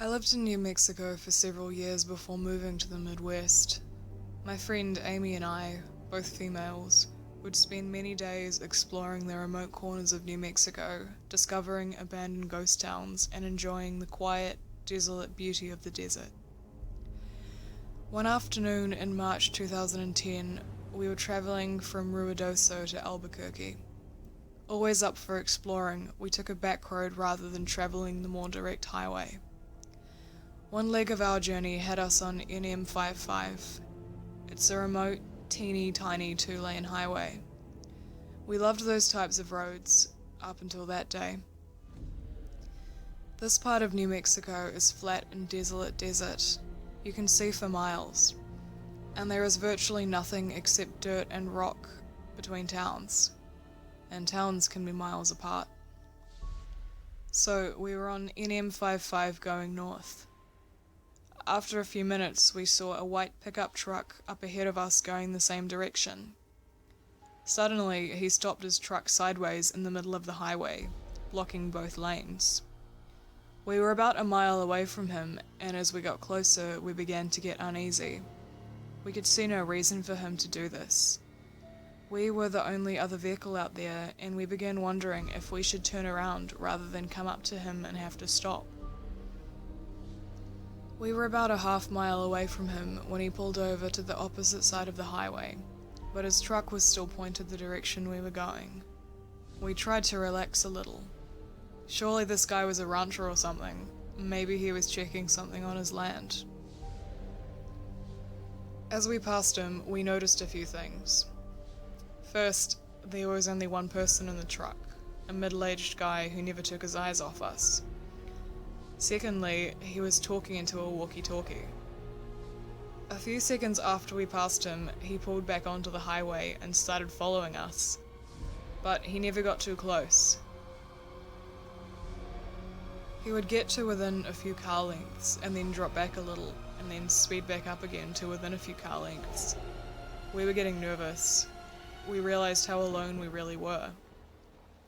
I lived in New Mexico for several years before moving to the Midwest. My friend Amy and I, both females, would spend many days exploring the remote corners of New Mexico, discovering abandoned ghost towns and enjoying the quiet, desolate beauty of the desert. One afternoon in March 2010, we were traveling from Ruidoso to Albuquerque. Always up for exploring, we took a back road rather than traveling the more direct highway. One leg of our journey had us on NM55. It's a remote, teeny tiny 2-lane highway. We loved those types of roads, up until that day. This part of New Mexico is flat and desolate desert. You can see for miles, and there is virtually nothing except dirt and rock between towns, and towns can be miles apart. So we were on NM55 going north. After a few minutes, we saw a white pickup truck up ahead of us going the same direction. Suddenly, he stopped his truck sideways in the middle of the highway, blocking both lanes. We were about a mile away from him, and as we got closer, we began to get uneasy. We could see no reason for him to do this. We were the only other vehicle out there, and we began wondering if we should turn around rather than come up to him and have to stop. We were about a half-mile away from him when he pulled over to the opposite side of the highway, but his truck was still pointed the direction we were going. We tried to relax a little. Surely this guy was a rancher or something. Maybe he was checking something on his land. As we passed him, we noticed a few things. First, there was only one person in the truck, a middle-aged guy who never took his eyes off us. Secondly, he was talking into a walkie-talkie. A few seconds after we passed him, he pulled back onto the highway and started following us, but he never got too close. He would get to within a few car lengths and then drop back a little and then speed back up again to within a few car lengths. We were getting nervous. We realized how alone we really were.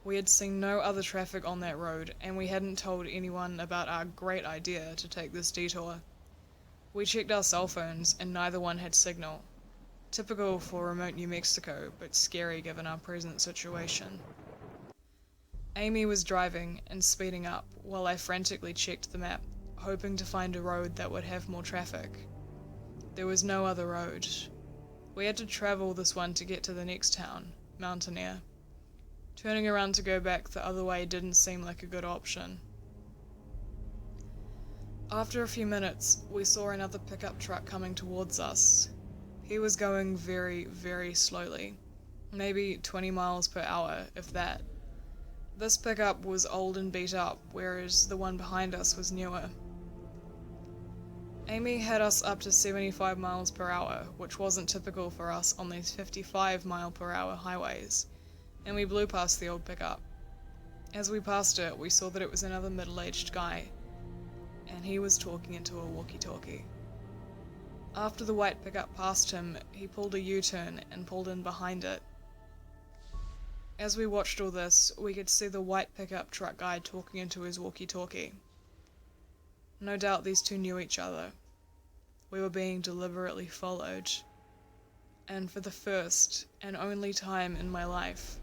We had seen no other traffic on that road, and we hadn't told anyone about our great idea to take this detour. We checked our cell phones and neither one had signal. Typical for remote New Mexico, but scary given our present situation. Amy was driving and speeding up while I frantically checked the map, hoping to find a road that would have more traffic. There was no other road. We had to travel this one to get to the next town, Mountaineer. Turning around to go back the other way didn't seem like a good option. After a few minutes, we saw another pickup truck coming towards us. He was going very, very slowly, maybe 20 miles per hour, if that. This pickup was old and beat up, whereas the one behind us was newer. Amy had us up to 75 miles per hour, which wasn't typical for us on these 55 mile per hour highways, and we blew past the old pickup. As we passed it, we saw that it was another middle-aged guy, and he was talking into a walkie-talkie. After the white pickup passed him, he pulled a U-turn and pulled in behind it. As we watched all this, we could see the white pickup truck guy talking into his walkie-talkie. No doubt these two knew each other. We were being deliberately followed. And for the first and only time in my life,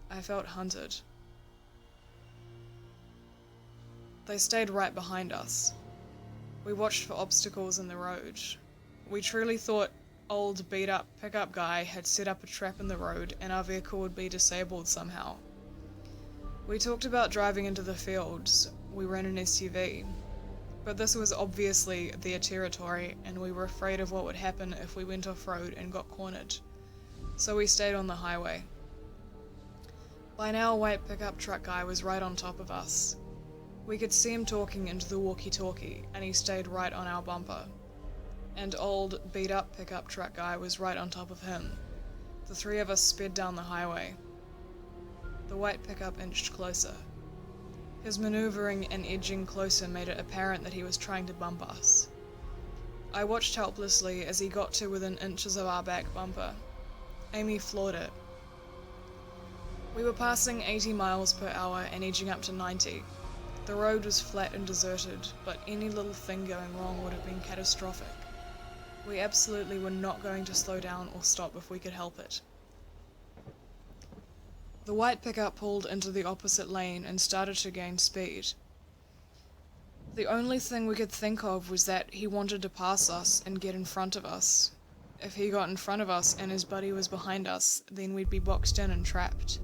I felt hunted. They stayed right behind us. We watched for obstacles in the road. We truly thought old beat-up pickup guy had set up a trap in the road and our vehicle would be disabled somehow. We talked about driving into the fields. We were in an SUV. But this was obviously their territory and we were afraid of what would happen if we went off-road and got cornered. So we stayed on the highway. By now, a white pickup truck guy was right on top of us. We could see him talking into the walkie-talkie and he stayed right on our bumper. And old, beat-up pickup truck guy was right on top of him. The three of us sped down the highway. The white pickup inched closer. His maneuvering and edging closer made it apparent that he was trying to bump us. I watched helplessly as he got to within inches of our back bumper. Amy floored it. We were passing 80 miles per hour and edging up to 90. The road was flat and deserted, but any little thing going wrong would have been catastrophic. We absolutely were not going to slow down or stop if we could help it. The white pickup pulled into the opposite lane and started to gain speed. The only thing we could think of was that he wanted to pass us and get in front of us. If he got in front of us and his buddy was behind us, then we'd be boxed in and trapped.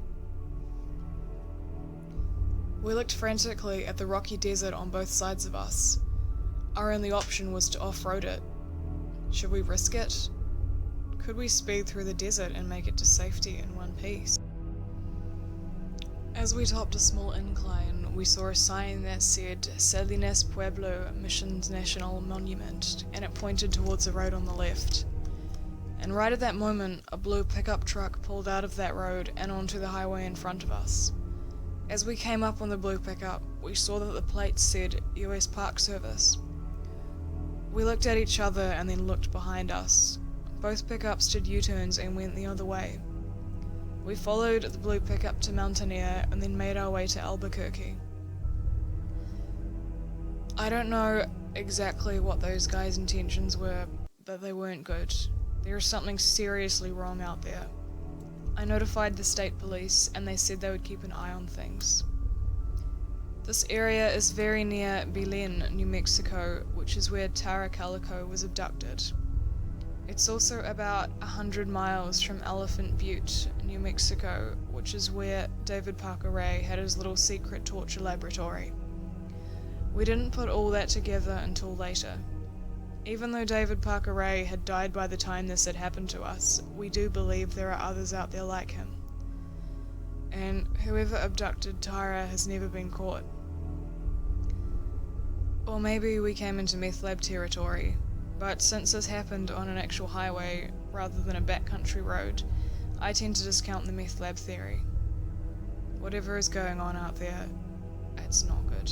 We looked frantically at the rocky desert on both sides of us. Our only option was to off-road it. Should we risk it? Could we speed through the desert and make it to safety in one piece? As we topped a small incline, we saw a sign that said Salinas Pueblo Missions National Monument, and it pointed towards the road on the left. And right at that moment, a blue pickup truck pulled out of that road and onto the highway in front of us. As we came up on the blue pickup, we saw that the plates said US Park Service. We looked at each other and then looked behind us. Both pickups did U-turns and went the other way. We followed the blue pickup to Mountaineer and then made our way to Albuquerque. I don't know exactly what those guys' intentions were, but they weren't good. There is something seriously wrong out there. I notified the state police and they said they would keep an eye on things. This area is very near Belen, New Mexico, which is where Tara Calico was abducted. It's also about 100 miles from Elephant Butte, New Mexico, which is where David Parker Ray had his little secret torture laboratory. We didn't put all that together until later. Even though David Parker Ray had died by the time this had happened to us, we do believe there are others out there like him. And whoever abducted Tyra has never been caught. Or maybe we came into meth lab territory, but since this happened on an actual highway rather than a backcountry road, I tend to discount the meth lab theory. Whatever is going on out there, it's not good.